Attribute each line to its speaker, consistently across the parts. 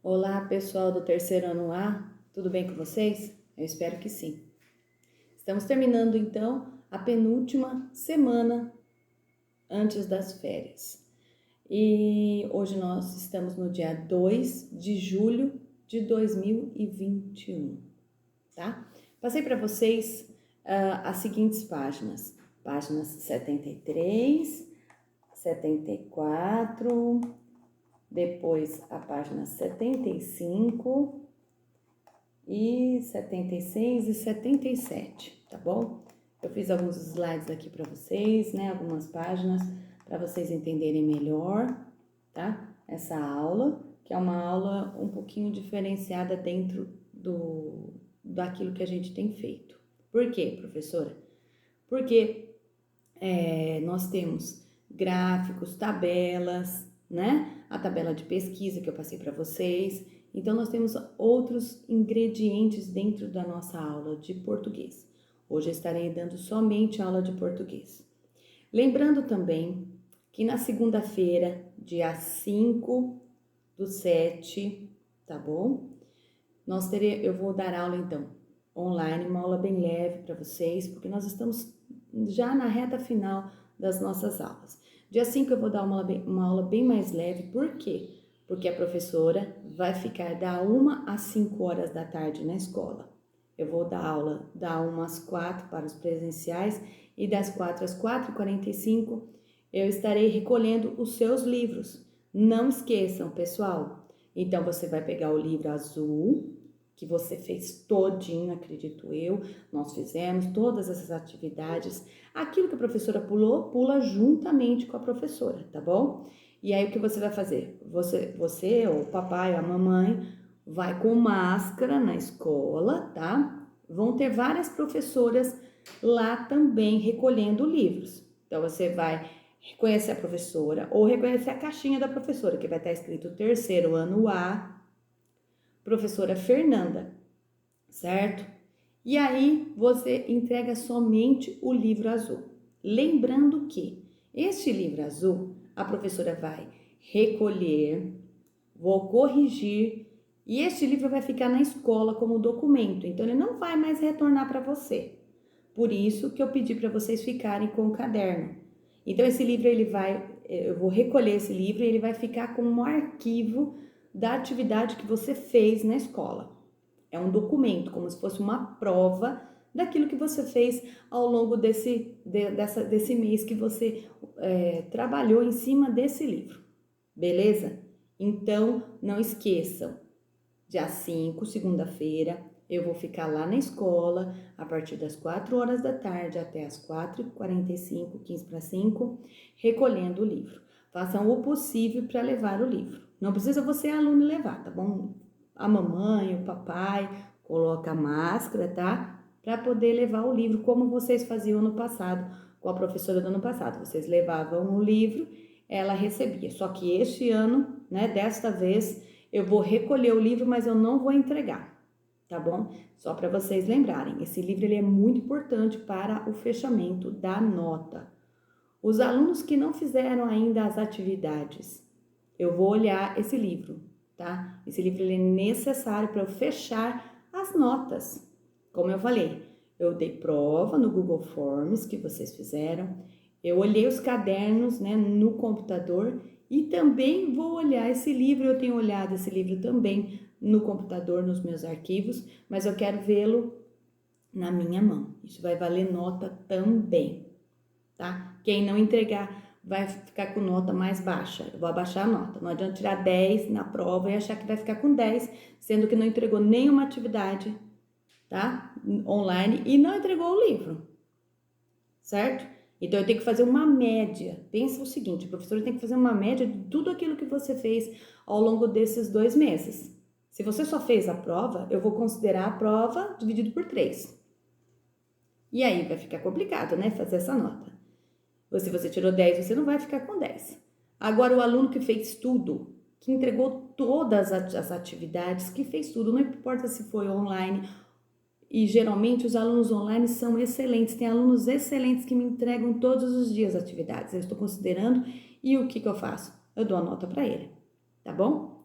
Speaker 1: Olá, pessoal do terceiro ano A, tudo bem com vocês? Eu espero que sim. Estamos terminando então a penúltima semana antes das férias. E hoje nós estamos no dia 2 de julho de 2021, tá? Passei para vocês as seguintes páginas: páginas 73, 74, depois a página 75 e 76 e 77, tá bom? Eu fiz alguns slides aqui para vocês, né? Algumas páginas para vocês entenderem melhor, tá? Essa aula, que é uma aula um pouquinho diferenciada dentro daquilo que a gente tem feito. Por quê, professora? Porque nós temos gráficos, tabelas, né? A tabela de pesquisa que eu passei para vocês. Então, nós temos outros ingredientes dentro da nossa aula de português. Hoje eu estarei dando somente aula de português. Lembrando também que na segunda-feira, dia 5/7, tá bom? Eu vou dar aula então online, uma aula bem leve para vocês, porque nós estamos já na reta final das nossas aulas. Dia 5 eu vou dar uma aula bem mais leve, por quê? Porque a professora vai ficar da 1 às 5 horas da tarde na escola. Eu vou dar aula da 1 às 4 para os presenciais e das 4 às 4h45 eu estarei recolhendo os seus livros. Não esqueçam, pessoal. Então, você vai pegar o livro azul, que você fez todinho, acredito eu. Nós fizemos todas essas atividades. Aquilo que a professora pulou, pula juntamente com a professora, tá bom? E aí, o que você vai fazer? Você ou o papai ou a mamãe vai com máscara na escola, tá? Vão ter várias professoras lá também recolhendo livros. Então, você vai reconhecer a professora ou reconhecer a caixinha da professora, que vai estar escrito terceiro ano A, professora Fernanda, certo? E aí você entrega somente o livro azul. Lembrando que este livro azul a professora vai recolher, vou corrigir e este livro vai ficar na escola como documento, então ele não vai mais retornar para você. Por isso que eu pedi para vocês ficarem com o caderno. Então esse livro eu vou recolher esse livro e ele vai ficar como um arquivo da atividade que você fez na escola. É um documento, como se fosse uma prova daquilo que você fez ao longo desse mês que você trabalhou em cima desse livro, beleza? Então, não esqueçam, dia 5, segunda-feira, eu vou ficar lá na escola a partir das 4 horas da tarde até as 4h45, 15 para 5, recolhendo o livro. Façam o possível para levar o livro. Não precisa você, aluno, levar, tá bom? A mamãe, o papai, coloca a máscara, tá? Para poder levar o livro, como vocês faziam ano passado, com a professora do ano passado. Vocês levavam o livro, ela recebia. Só que este ano, né, desta vez, eu vou recolher o livro, mas eu não vou entregar, tá bom? Só para vocês lembrarem, esse livro ele é muito importante para o fechamento da nota. Os alunos que não fizeram ainda as atividades, eu vou olhar esse livro, tá? Esse livro ele é necessário para eu fechar as notas. Como eu falei, eu dei prova no Google Forms que vocês fizeram, eu olhei os cadernos, né, no computador e também vou olhar esse livro. Eu tenho olhado esse livro também no computador, nos meus arquivos, mas eu quero vê-lo na minha mão. Isso vai valer nota também, tá? Quem não entregar vai ficar com nota mais baixa. Eu vou abaixar a nota. Não adianta tirar 10 na prova e achar que vai ficar com 10, sendo que não entregou nenhuma atividade, tá? Online e não entregou o livro, certo? Então, eu tenho que fazer uma média. Pensa o seguinte, a professora tem que fazer uma média de tudo aquilo que você fez ao longo desses 2 meses. Se você só fez a prova, eu vou considerar a prova dividido por 3. E aí vai ficar complicado, né, fazer essa nota. Se você tirou 10, você não vai ficar com 10. Agora, o aluno que fez tudo, que entregou todas as atividades, que fez tudo, não importa se foi online. E geralmente os alunos online são excelentes, tem alunos excelentes que me entregam todos os dias atividades. Eu estou considerando e o que eu faço? Eu dou a nota para ele, tá bom?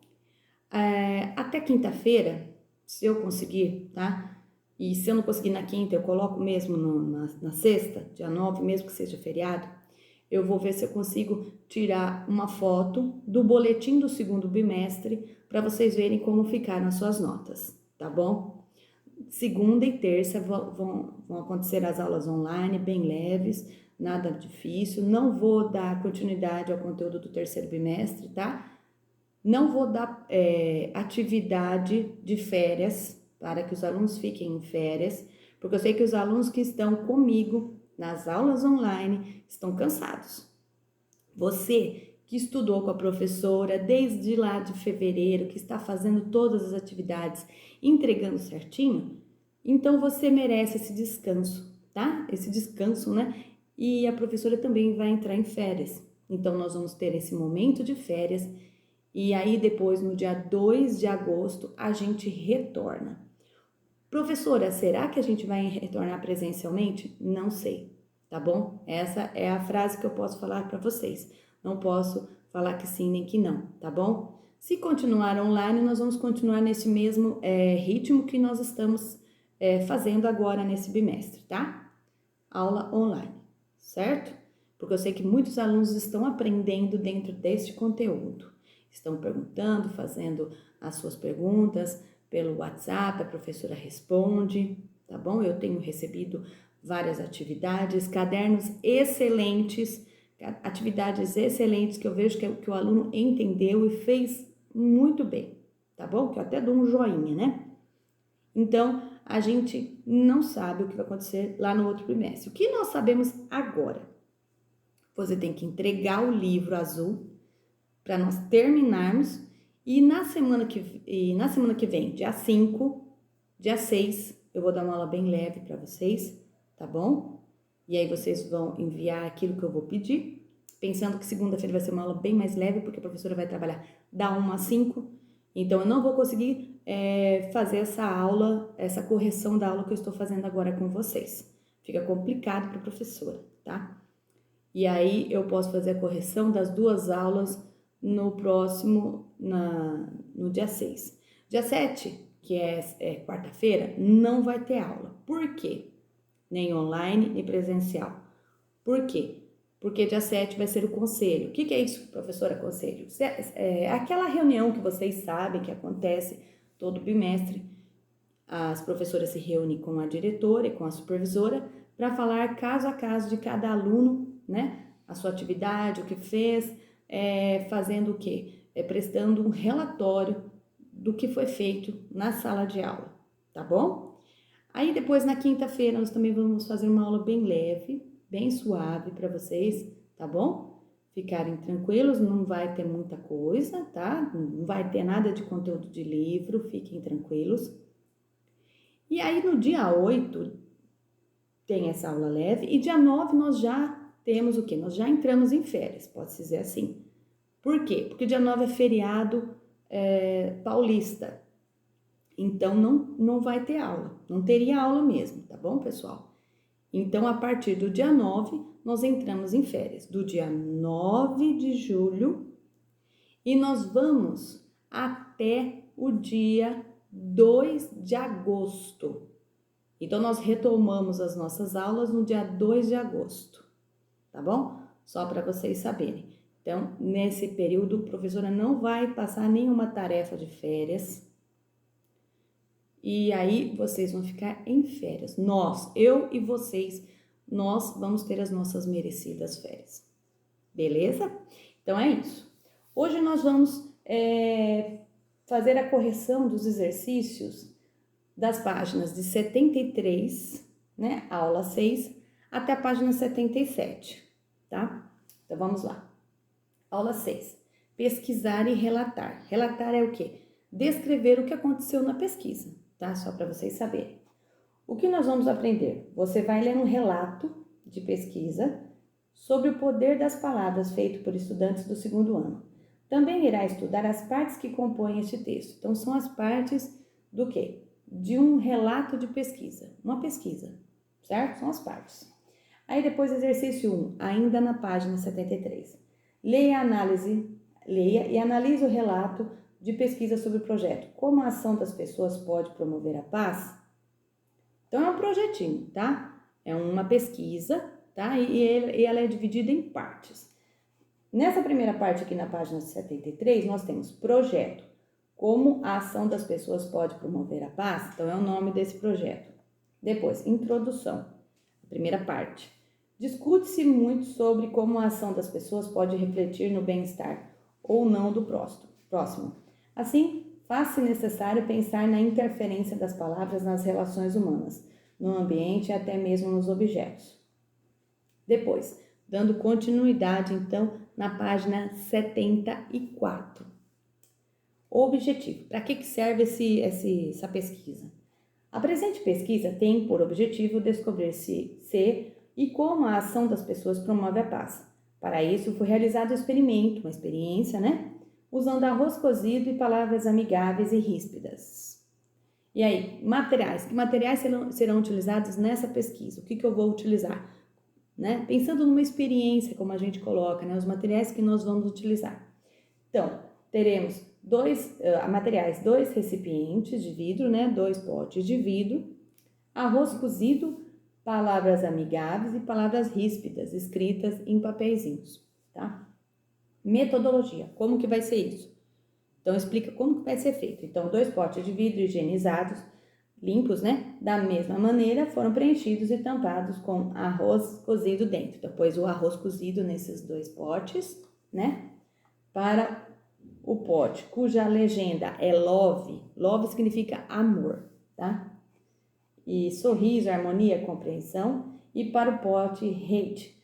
Speaker 1: até quinta-feira, se eu conseguir, tá? E se eu não conseguir na quinta, eu coloco mesmo na sexta, dia 9, mesmo que seja feriado, eu vou ver se eu consigo tirar uma foto do boletim do segundo bimestre para vocês verem como ficaram as suas notas, tá bom? Segunda e terça vão acontecer as aulas online, bem leves, nada difícil. Não vou dar continuidade ao conteúdo do terceiro bimestre, tá? Não vou dar atividade de férias para que os alunos fiquem em férias, porque eu sei que os alunos que estão comigo nas aulas online estão cansados. Você que estudou com a professora desde lá de fevereiro, que está fazendo todas as atividades, entregando certinho, então você merece esse descanso, tá? Esse descanso, né? E a professora também vai entrar em férias. Então nós vamos ter esse momento de férias e aí depois no dia 2 de agosto a gente retorna. Professora, será que a gente vai retornar presencialmente? Não sei, tá bom? Essa é a frase que eu posso falar para vocês. Não posso falar que sim nem que não, tá bom? Se continuar online, nós vamos continuar nesse mesmo ritmo que nós estamos fazendo agora nesse bimestre, tá? Aula online, certo? Porque eu sei que muitos alunos estão aprendendo dentro deste conteúdo. Estão perguntando, fazendo as suas perguntas pelo WhatsApp, a professora responde, tá bom? Eu tenho recebido várias atividades, cadernos excelentes, atividades excelentes que eu vejo que o aluno entendeu e fez muito bem, tá bom? Que eu até dou um joinha, né? Então, a gente não sabe o que vai acontecer lá no outro bimestre. O que nós sabemos agora? Você tem que entregar o livro azul para nós terminarmos e na semana que vem, dia 5, dia 6, eu vou dar uma aula bem leve para vocês, tá bom? E aí vocês vão enviar aquilo que eu vou pedir, pensando que segunda-feira vai ser uma aula bem mais leve, porque a professora vai trabalhar da 1 às 5, então eu não vou conseguir fazer essa aula, essa correção da aula que eu estou fazendo agora com vocês. Fica complicado para a professora, tá? E aí eu posso fazer a correção das 2 aulas no próximo, no dia 6. Dia 7, que é quarta-feira, não vai ter aula. Por quê? Nem online, nem presencial. Por quê? Porque dia 7 vai ser o conselho. O que é isso, professora, conselho? É aquela reunião que vocês sabem que acontece todo bimestre. As professoras se reúnem com a diretora e com a supervisora para falar caso a caso de cada aluno, né? A sua atividade, o que fez, fazendo o quê? Prestando um relatório do que foi feito na sala de aula, tá bom? Aí depois na quinta-feira nós também vamos fazer uma aula bem leve, bem suave para vocês, tá bom? Ficarem tranquilos, não vai ter muita coisa, tá? Não vai ter nada de conteúdo de livro, fiquem tranquilos. E aí no dia 8 tem essa aula leve e dia 9 nós já temos o quê? Nós já entramos em férias, pode-se dizer assim. Por quê? Porque dia 9 é feriado paulista. Então não vai ter aula, não teria aula mesmo, tá bom, pessoal? Então a partir do dia 9 nós entramos em férias, do dia 9 de julho e nós vamos até o dia 2 de agosto. Então, nós retomamos as nossas aulas no dia 2 de agosto, tá bom? Só para vocês saberem. Então, nesse período, a professora não vai passar nenhuma tarefa de férias. E aí, vocês vão ficar em férias. Nós, eu e vocês, nós vamos ter as nossas merecidas férias. Beleza? Então, é isso. Hoje nós vamos fazer a correção dos exercícios das páginas de 73, né, aula 6, até a página 77, tá? Então, vamos lá. Aula 6. Pesquisar e relatar. Relatar é o quê? Descrever o que aconteceu na pesquisa, tá? Só para vocês saberem. O que nós vamos aprender? Você vai ler um relato de pesquisa sobre o poder das palavras feito por estudantes do segundo ano. Também irá estudar as partes que compõem este texto. Então, são as partes do quê? De um relato de pesquisa, uma pesquisa, certo? São as partes. Aí depois exercício 1, ainda na página 73. Leia e analise o relato de pesquisa sobre o projeto. Como a ação das pessoas pode promover a paz? Então, é um projetinho, tá? É uma pesquisa, tá? E ela é dividida em partes. Nessa primeira parte aqui na página 73, nós temos projeto. Como a ação das pessoas pode promover a paz? Então, é o nome desse projeto. Depois, introdução. A primeira parte. Discute-se muito sobre como a ação das pessoas pode refletir no bem-estar ou não do próximo. Assim, faz-se necessário pensar na interferência das palavras nas relações humanas, no ambiente e até mesmo nos objetos. Depois, dando continuidade, então, na página 74. O objetivo. Para que serve essa pesquisa? A presente pesquisa tem por objetivo descobrir se e como a ação das pessoas promove a paz. Para isso, foi realizado um experimento, uma experiência, né? Usando arroz cozido e palavras amigáveis e ríspidas. E aí, materiais. Que materiais serão utilizados nessa pesquisa? O que eu vou utilizar? Né? Pensando numa experiência, como a gente coloca, né? Os materiais que nós vamos utilizar. Então, teremos dois recipientes de vidro, né? 2 potes de vidro, arroz cozido, palavras amigáveis e palavras ríspidas, escritas em papeizinhos, tá? Metodologia, como que vai ser isso? Então, explica como que vai ser feito. Então, 2 potes de vidro higienizados, limpos, né? Da mesma maneira, foram preenchidos e tampados com arroz cozido dentro. Então, pôs o arroz cozido nesses 2 potes, né? Para o pote, cuja legenda é love. Love significa amor, tá? E sorriso, harmonia, compreensão. E para o pote, hate.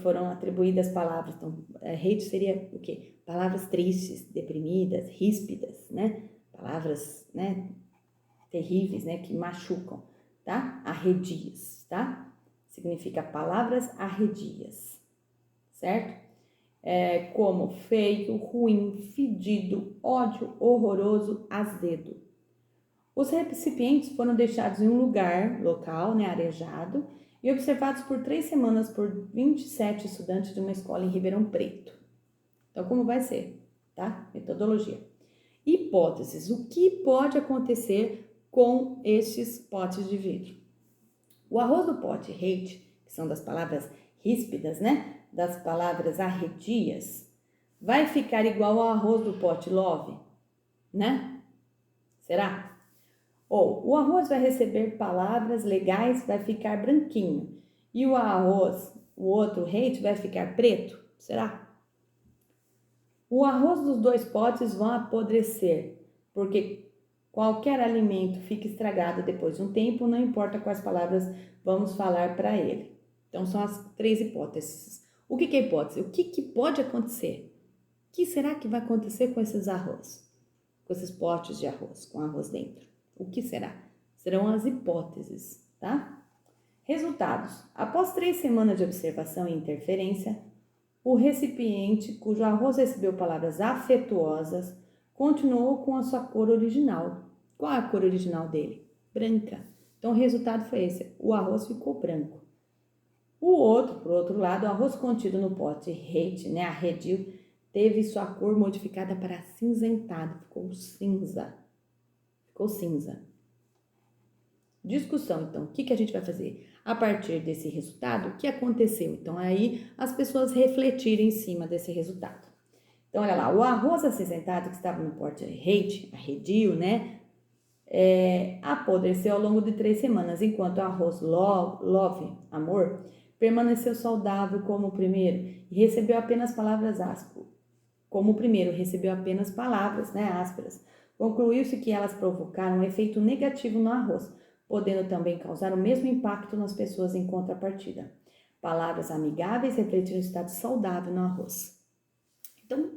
Speaker 1: Foram atribuídas palavras. Então, hate seria o quê? Palavras tristes, deprimidas, ríspidas, né? Palavras, né? Terríveis, né? Que machucam, tá? Arredias, tá? Significa palavras arredias, certo? Como feio, ruim, fedido, ódio, horroroso, azedo. Os recipientes foram deixados em um local, né, arejado, e observados por 3 semanas por 27 estudantes de uma escola em Ribeirão Preto. Então, como vai ser, tá? Metodologia. Hipóteses. O que pode acontecer com estes potes de vidro? O arroz do pote hate, que são das palavras ríspidas, né? Das palavras arredias, vai ficar igual ao arroz do pote love, né? Será? Ou o arroz vai receber palavras legais, vai ficar branquinho. E o outro hate, vai ficar preto? Será? O arroz dos 2 potes vão apodrecer, porque qualquer alimento fica estragado depois de um tempo, não importa quais palavras vamos falar para ele. Então, são as 3 hipóteses. O que é hipótese? O que pode acontecer? O que será que vai acontecer com esses arroz? Com esses potes de arroz, com arroz dentro? O que será? Serão as hipóteses, tá? Resultados. Após 3 semanas de observação e interferência, o recipiente cujo arroz recebeu palavras afetuosas continuou com a sua cor original. Qual é a cor original dele? Branca. Então, o resultado foi esse. O arroz ficou branco. Por outro lado, o arroz contido no pote hate, né, arredio, teve sua cor modificada para acinzentado. Ficou cinza. Discussão, então, o que a gente vai fazer? A partir desse resultado, o que aconteceu? Então, aí as pessoas refletirem em cima desse resultado. Então, olha lá, o arroz acinzentado que estava no pote hate, arredio, né? Apodreceu ao longo de 3 semanas, enquanto o arroz love, amor, permaneceu saudável como o primeiro e recebeu apenas palavras ásperas. Como o primeiro recebeu apenas palavras, né, ásperas. Concluiu-se que elas provocaram um efeito negativo no arroz, podendo também causar o mesmo impacto nas pessoas em contrapartida. Palavras amigáveis refletiram o estado saudável no arroz. Então,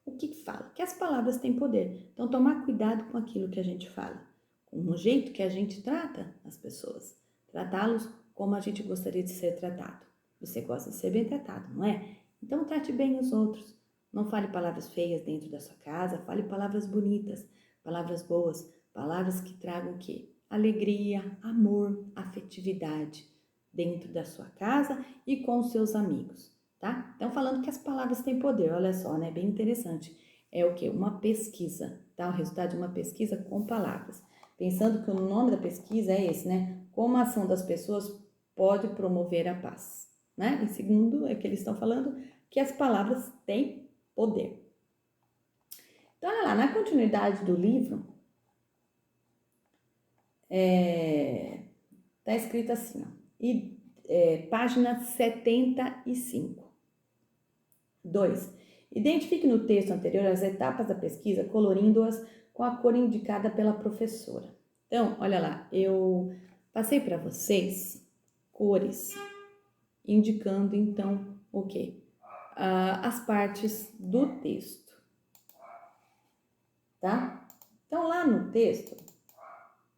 Speaker 1: o que fala? Que as palavras têm poder. Então, tomar cuidado com aquilo que a gente fala, com o jeito que a gente trata as pessoas, tratá-los como a gente gostaria de ser tratado. Você gosta de ser bem tratado, não é? Então, trate bem os outros. Não fale palavras feias dentro da sua casa, fale palavras bonitas, palavras boas, palavras que tragam o quê? Alegria, amor, afetividade dentro da sua casa e com os seus amigos, tá? Então, falando que as palavras têm poder, olha só, né? Bem interessante é o quê? Uma pesquisa, tá? O resultado de uma pesquisa com palavras. Pensando que o nome da pesquisa é esse, né? Como a ação das pessoas pode promover a paz, né? E segundo é que eles estão falando que as palavras têm poder. Então, olha lá, na continuidade do livro, tá escrito assim, ó, página 75. 2. Identifique no texto anterior as etapas da pesquisa, colorindo-as com a cor indicada pela professora. Então, olha lá, eu passei para vocês cores, indicando então o quê? As partes do texto, tá? Então, lá no texto,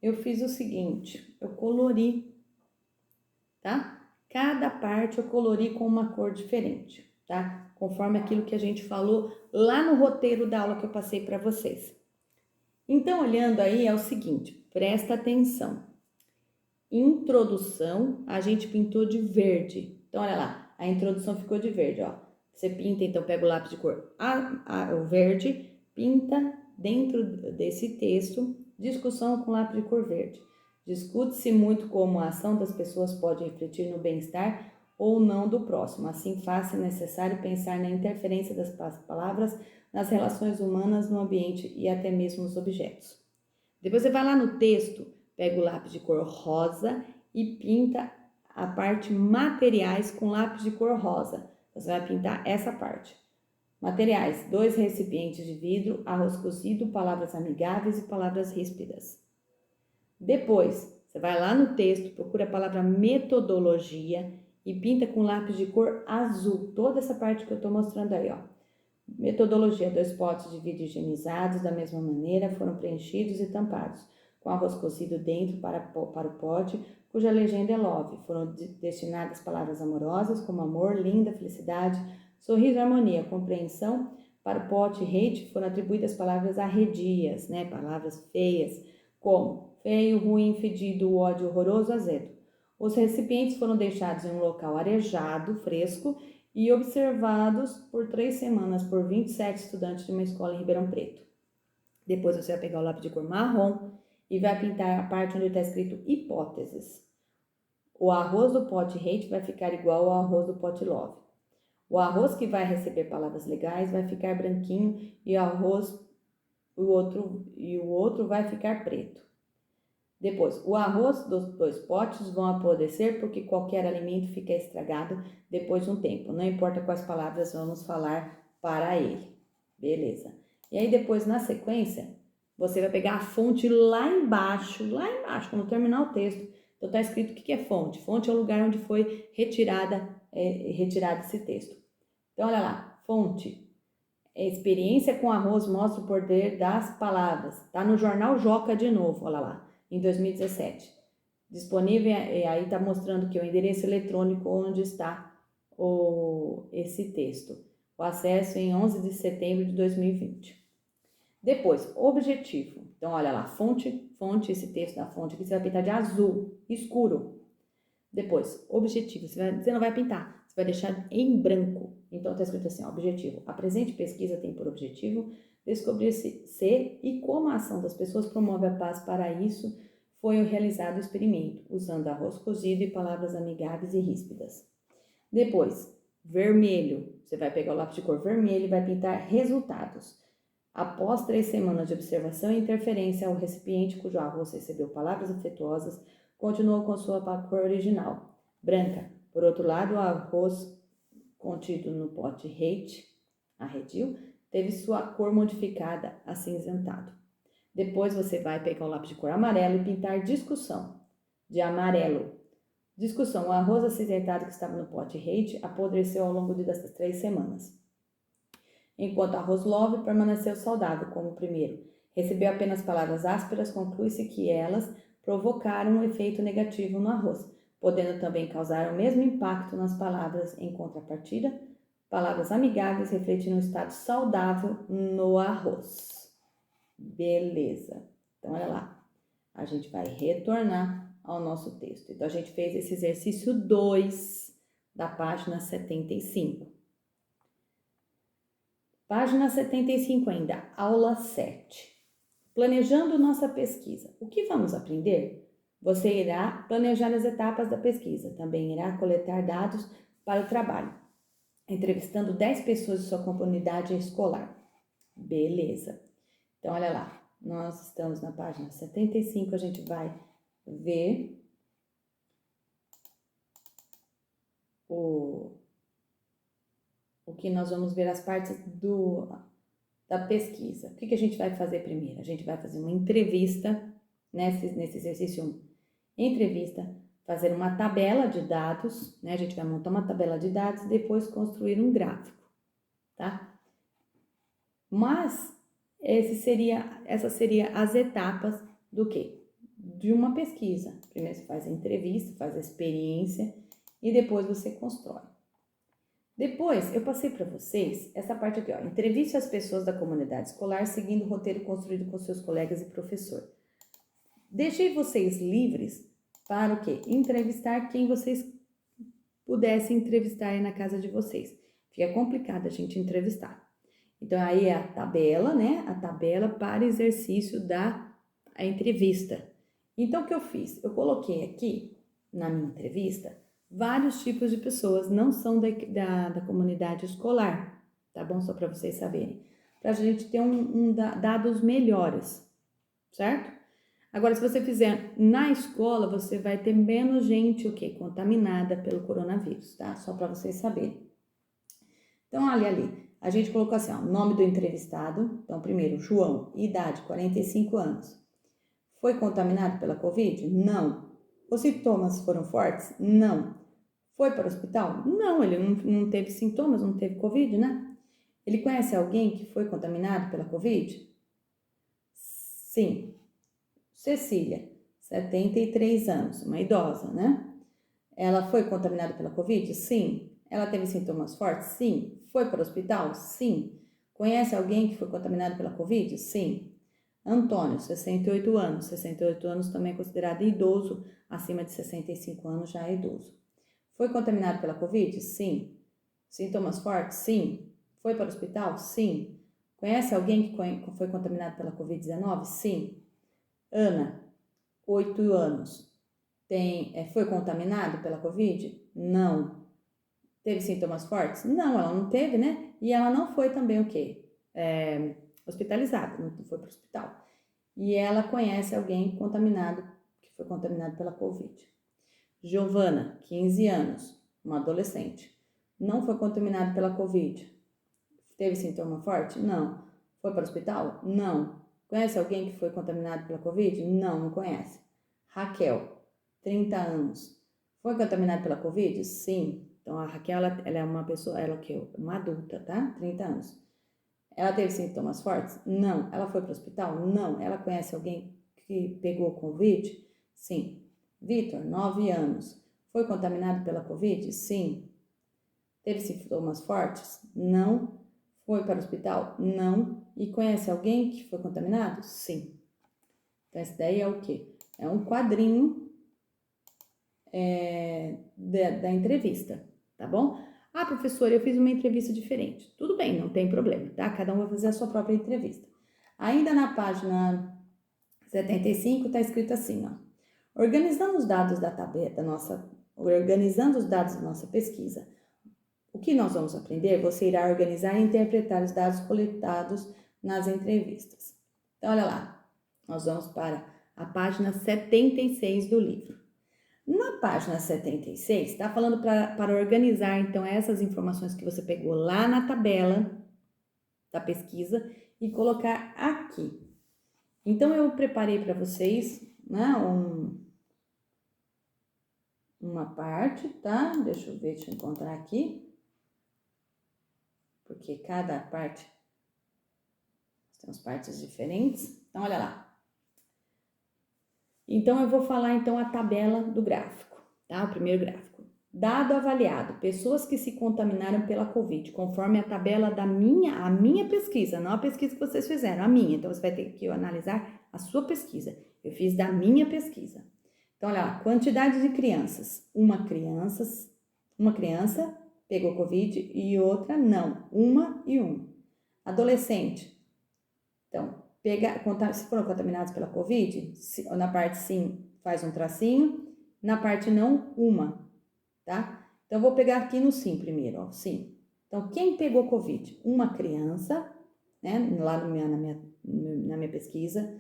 Speaker 1: eu fiz o seguinte, eu colori, tá? Cada parte eu colori com uma cor diferente, tá? Conforme aquilo que a gente falou lá no roteiro da aula que eu passei para vocês. Então, olhando aí, é o seguinte, presta atenção. Introdução, a gente pintou de verde. Então, olha lá, a introdução ficou de verde, ó. Você pinta, então, pega o lápis de cor o verde, pinta dentro desse texto, discussão com lápis de cor verde. Discute-se muito como a ação das pessoas pode refletir no bem-estar ou não do próximo. Assim, faz-se necessário pensar na interferência das palavras nas relações humanas, no ambiente e até mesmo nos objetos. Depois você vai lá no texto, pega o lápis de cor rosa e pinta a parte materiais com lápis de cor rosa. Você vai pintar essa parte. Materiais, 2 recipientes de vidro, arroz cozido, palavras amigáveis e palavras ríspidas. Depois, você vai lá no texto, procura a palavra metodologia e pinta com lápis de cor azul. Toda essa parte que eu estou mostrando aí, ó. Metodologia, 2 potes de vidro higienizados da mesma maneira foram preenchidos e tampados, com arroz cozido dentro para o pote, cuja legenda é love. Foram destinadas palavras amorosas como amor, linda, felicidade, sorriso, harmonia, compreensão. Para o pote hate foram atribuídas palavras arredias, né? Palavras feias, como feio, ruim, fedido, ódio, horroroso, azedo. Os recipientes foram deixados em um local arejado, fresco, e observados por 3 semanas por 27 estudantes de uma escola em Ribeirão Preto. Depois você vai pegar o lápis de cor marrom e vai pintar a parte onde está escrito hipóteses. O arroz do pote hate vai ficar igual ao arroz do pote love. O arroz que vai receber palavras legais vai ficar branquinho e o outro vai ficar preto. Depois, o arroz dos 2 potes vão apodrecer porque qualquer alimento fica estragado depois de um tempo. Não importa quais palavras vamos falar para ele. Beleza. E aí depois, na sequência, você vai pegar a fonte lá embaixo, quando terminar o texto. Então tá escrito o que é fonte. Fonte é o lugar onde foi retirado esse texto. Então olha lá, fonte. Experiência com arroz mostra o poder das palavras. Tá no jornal Joca de novo, olha lá. Em 2017. Disponível, aí está mostrando que o endereço eletrônico onde está esse texto. O acesso em 11 de setembro de 2020. Depois, objetivo. Então, olha lá, fonte, esse texto da fonte aqui, você vai pintar de azul, escuro. Depois, objetivo, você não vai pintar, você vai deixar em branco. Então, está escrito assim, ó, objetivo. A presente pesquisa tem por objetivo descobrir se e como a ação das pessoas promove a paz. Para isso, foi realizado o experimento, usando arroz cozido e palavras amigáveis e ríspidas. Depois, vermelho. Você vai pegar o lápis de cor vermelho e vai pintar resultados. Após 3 semanas de observação e interferência, o recipiente cujo arroz recebeu palavras afetuosas continuou com sua cor original, branca. Por outro lado, o arroz contido no pote hate, arredio, teve sua cor modificada, acinzentado. Depois você vai pegar o lápis de cor amarelo e pintar discussão, de amarelo. Discussão, o arroz acinzentado que estava no pote hate apodreceu ao longo dessas 3 semanas. Enquanto o arroz love permaneceu saudável, como o primeiro. Recebeu apenas palavras ásperas, conclui-se que elas provocaram um efeito negativo no arroz, podendo também causar o mesmo impacto nas palavras em contrapartida. Palavras amigáveis refletiram um estado saudável no arroz. Beleza. Então, olha lá. A gente vai retornar ao nosso texto. Então, a gente fez esse exercício 2 da página 75. Página 75 ainda, aula 7. Planejando nossa pesquisa. O que vamos aprender? Você irá planejar as etapas da pesquisa. Também irá coletar dados para o trabalho, entrevistando 10 pessoas de sua comunidade escolar. Beleza. Então, olha lá. Nós estamos na página 75, a gente vai ver o que nós vamos ver as partes da pesquisa. O que a gente vai fazer primeiro? A gente vai fazer uma entrevista, nesse exercício 1. Entrevista, fazer uma tabela de dados, né? A gente vai montar uma tabela de dados e depois construir um gráfico, tá? Mas essa seria as etapas do quê? De uma pesquisa. Primeiro você faz a entrevista, faz a experiência e depois você constrói. Depois, eu passei para vocês essa parte aqui, ó. Entreviste as pessoas da comunidade escolar seguindo o roteiro construído com seus colegas e professor. Deixei vocês livres para o quê? Entrevistar quem vocês pudessem entrevistar aí na casa de vocês. Fica complicado a gente entrevistar. Então, aí é a tabela, né? A tabela para exercício da entrevista. Então, o que eu fiz? Eu coloquei aqui, na minha entrevista, vários tipos de pessoas, não são da comunidade escolar, tá bom? Só para vocês saberem. Para a gente ter dados melhores, certo? Agora, se você fizer na escola, você vai ter menos gente, o quê? Contaminada pelo coronavírus, tá? Só para vocês saberem. Então, olha ali. A gente colocou assim, ó, nome do entrevistado. Então, primeiro, João, idade, 45 anos. Foi contaminado pela Covid? Não. Os sintomas foram fortes? Não. Foi para o hospital? Não, ele não teve sintomas, não teve Covid, né? Ele conhece alguém que foi contaminado pela Covid? Sim. Cecília, 73 anos, uma idosa, né? Ela foi contaminada pela Covid? Sim. Ela teve sintomas fortes? Sim. Foi para o hospital? Sim. Conhece alguém que foi contaminado pela Covid? Sim. Antônio, 68 anos. 68 anos também é considerado idoso, acima de 65 anos já é idoso. Foi contaminado pela Covid? Sim. Sintomas fortes? Sim. Foi para o hospital? Sim. Conhece alguém que foi contaminado pela Covid-19? Sim. Ana, 8 anos. Foi contaminado pela Covid? Não. Teve sintomas fortes? Não, ela não teve, né? E ela não foi também o quê? Hospitalizada, não foi para o hospital. E ela conhece alguém que foi contaminado pela Covid. Giovana, 15 anos, uma adolescente. Não foi contaminado pela Covid. Teve sintoma forte? Não. Foi para o hospital? Não. Conhece alguém que foi contaminado pela Covid? Não, não conhece. Raquel, 30 anos. Foi contaminada pela Covid? Sim. Então, a Raquel, ela é uma pessoa, uma adulta, tá? 30 anos. Ela teve sintomas fortes? Não. Ela foi para o hospital? Não. Ela conhece alguém que pegou Covid? Sim. Vitor, 9 anos. Foi contaminado pela Covid? Sim. Teve sintomas fortes? Não. Foi para o hospital? Não. E conhece alguém que foi contaminado? Sim. Então, esse daí é o quê? É um quadrinho da entrevista, tá bom? Ah, professora, eu fiz uma entrevista diferente. Tudo bem, não tem problema, tá? Cada um vai fazer a sua própria entrevista. Ainda na página 75 tá escrito assim, ó. Organizando os dados organizando os dados da nossa pesquisa. O que nós vamos aprender? Você irá organizar e interpretar os dados coletados nas entrevistas. Então, olha lá. Nós vamos para a página 76 do livro. Na página 76, está falando para organizar, então, essas informações que você pegou lá na tabela da pesquisa e colocar aqui. Então, eu preparei para vocês, né, uma parte, tá? Deixa eu encontrar aqui. Porque cada parte tem as partes diferentes. Então, olha lá. Então, eu vou falar, então, a tabela do gráfico, tá? O primeiro gráfico. Dado avaliado, pessoas que se contaminaram pela Covid, conforme a tabela a minha pesquisa, não a pesquisa que vocês fizeram, a minha. Então, você vai ter que analisar a sua pesquisa. Eu fiz da minha pesquisa. Então, olha lá, quantidade de crianças. Uma criança pegou Covid e outra não. Uma e um. Adolescente. Então, se foram contaminados pela Covid, na parte sim, faz um tracinho, na parte não, uma, tá? Então, vou pegar aqui no sim primeiro, ó, sim. Então, quem pegou Covid? Uma criança, né, lá na minha pesquisa,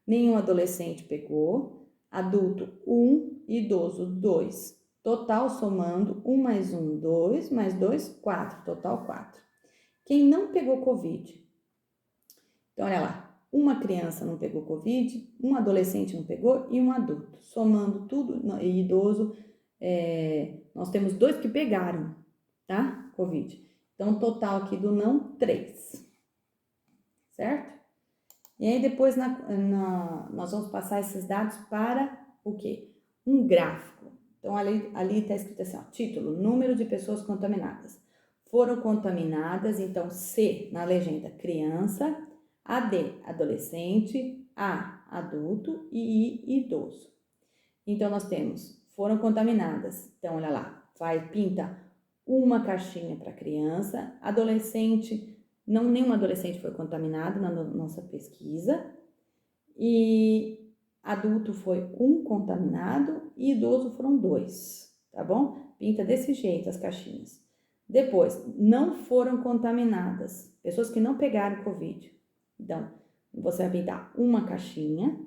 Speaker 1: nenhum adolescente pegou, adulto, 1, idoso, 2. Total, somando, 1 mais 1, 2, mais 2, 4, total 4. Quem não pegou Covid? Então, olha lá, uma criança não pegou Covid, um adolescente não pegou e um adulto. Somando tudo, e idoso, nós temos 2 que pegaram, tá? Covid. Então, total aqui do não, 3. Certo? E aí, depois nós vamos passar esses dados para o quê? Um gráfico. Então, ali está escrito assim, ó, título, número de pessoas contaminadas. Foram contaminadas, então, C, na legenda, criança, AD, adolescente, A, adulto e I, idoso. Então, nós temos, foram contaminadas. Então, olha lá, pinta uma caixinha para criança, adolescente, nenhum adolescente foi contaminado na nossa pesquisa, e adulto foi 1 contaminado e idoso foram 2, tá bom? Pinta desse jeito as caixinhas. Depois, não foram contaminadas, pessoas que não pegaram Covid. Então, você vai pintar uma caixinha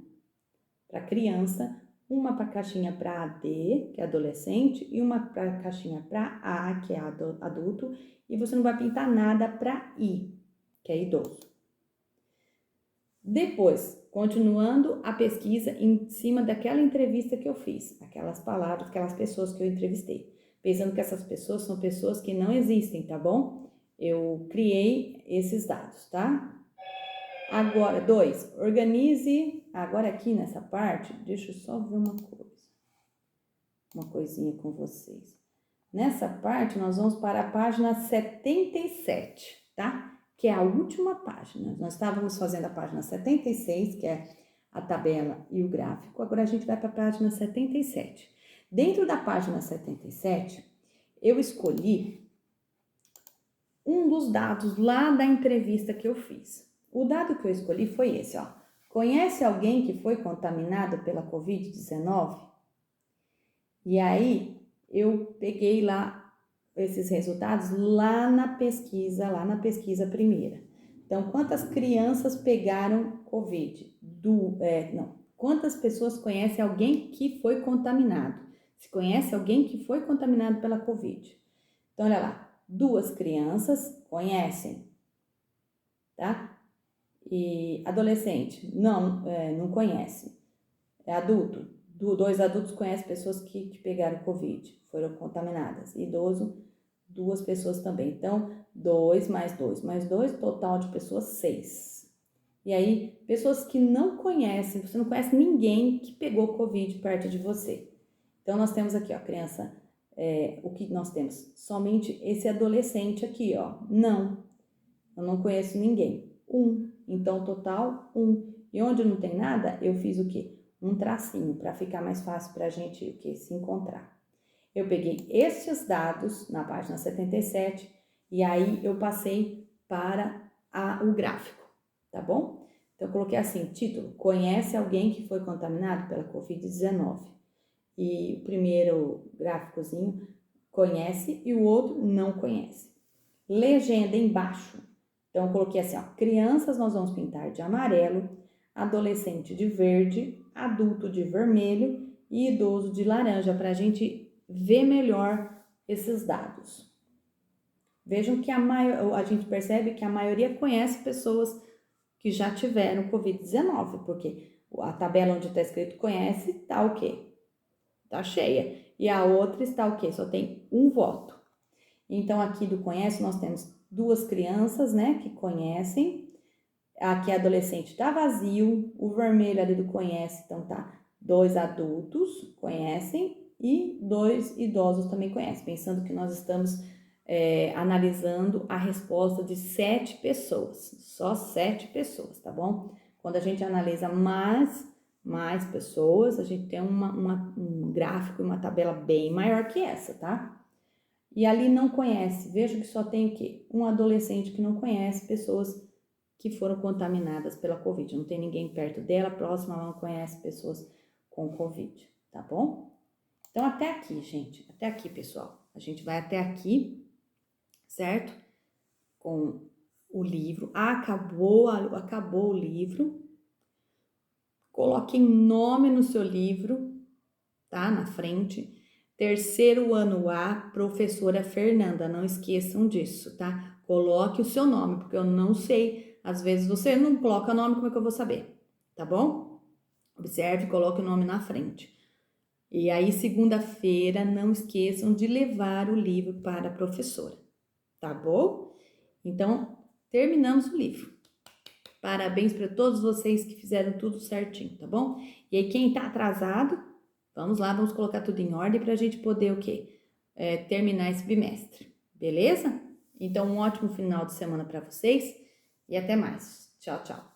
Speaker 1: para criança, uma caixinha para AD, que é adolescente, e uma caixinha para A, que é adulto, e você não vai pintar nada para I, que é idoso. Depois, continuando a pesquisa em cima daquela entrevista que eu fiz, aquelas palavras, aquelas pessoas que eu entrevistei, pensando que essas pessoas são pessoas que não existem, tá bom? Eu criei esses dados, tá? Agora, 2, organize, agora aqui nessa parte, deixa eu só ver uma coisinha com vocês. Nessa parte, nós vamos para a página 77, tá? Que é a última página. Nós estávamos fazendo a página 76, que é a tabela e o gráfico. Agora a gente vai para a página 77. Dentro da página 77, eu escolhi um dos dados lá da entrevista que eu fiz. O dado que eu escolhi foi esse, ó. Conhece alguém que foi contaminado pela Covid-19? E aí, eu peguei lá esses resultados lá na pesquisa primeira. Então, quantas crianças pegaram Covid? Quantas pessoas conhecem alguém que foi contaminado? Se conhece alguém que foi contaminado pela Covid? Então, olha lá, 2 crianças conhecem, tá? E adolescente, não conhece. É adulto, 2 adultos conhecem pessoas que pegaram Covid, foram contaminadas. Idoso, 2 pessoas também. Então, 2 mais 2 mais 2, total de pessoas 6. E aí, pessoas que não conhecem, você não conhece ninguém que pegou Covid perto de você. Então, nós temos aqui, ó, criança, o que nós temos? Somente esse adolescente aqui, ó. Não, eu não conheço ninguém. 1. Então, total, 1. E onde não tem nada, eu fiz o quê? Um tracinho, para ficar mais fácil para a gente se encontrar. Eu peguei estes dados na página 77 e aí eu passei para o gráfico, tá bom? Então, eu coloquei assim, título, conhece alguém que foi contaminado pela Covid-19? E o primeiro gráficozinho conhece e o outro não conhece. Legenda embaixo. Então, eu coloquei assim, ó, crianças nós vamos pintar de amarelo, adolescente de verde, adulto de vermelho e idoso de laranja, para a gente ver melhor esses dados. Vejam que a gente percebe que a maioria conhece pessoas que já tiveram Covid-19, porque a tabela onde está escrito conhece, tá o quê? Tá cheia. E a outra está o quê? Só tem um voto. Então, aqui do conhece, nós temos 2 crianças, né, que conhecem. Aqui adolescente tá vazio, o vermelho ali do conhece, então tá 2 adultos conhecem e 2 idosos também conhecem, pensando que nós estamos analisando a resposta de 7 pessoas, só 7 pessoas, tá bom? Quando a gente analisa mais pessoas, a gente tem um gráfico e uma tabela bem maior que essa, tá? E ali não conhece, veja que só tem o quê? Um adolescente que não conhece pessoas que foram contaminadas pela Covid. Não tem ninguém perto dela, próxima, ela não conhece pessoas com Covid, tá bom? Então, até aqui, gente. Até aqui, pessoal. A gente vai até aqui, certo? Com o livro. Acabou o livro. Coloque nome no seu livro, tá? Na frente. Terceiro ano A, professora Fernanda. Não esqueçam disso, tá? Coloque o seu nome, porque eu não sei. Às vezes você não coloca nome, como é que eu vou saber? Tá bom? Observe, coloque o nome na frente. E aí, segunda-feira, não esqueçam de levar o livro para a professora, tá bom? Então, terminamos o livro. Parabéns para todos vocês que fizeram tudo certinho, tá bom? E aí, quem tá atrasado, vamos lá, vamos colocar tudo em ordem para a gente poder o quê? Terminar esse bimestre, beleza? Então, um ótimo final de semana para vocês e até mais. Tchau, tchau.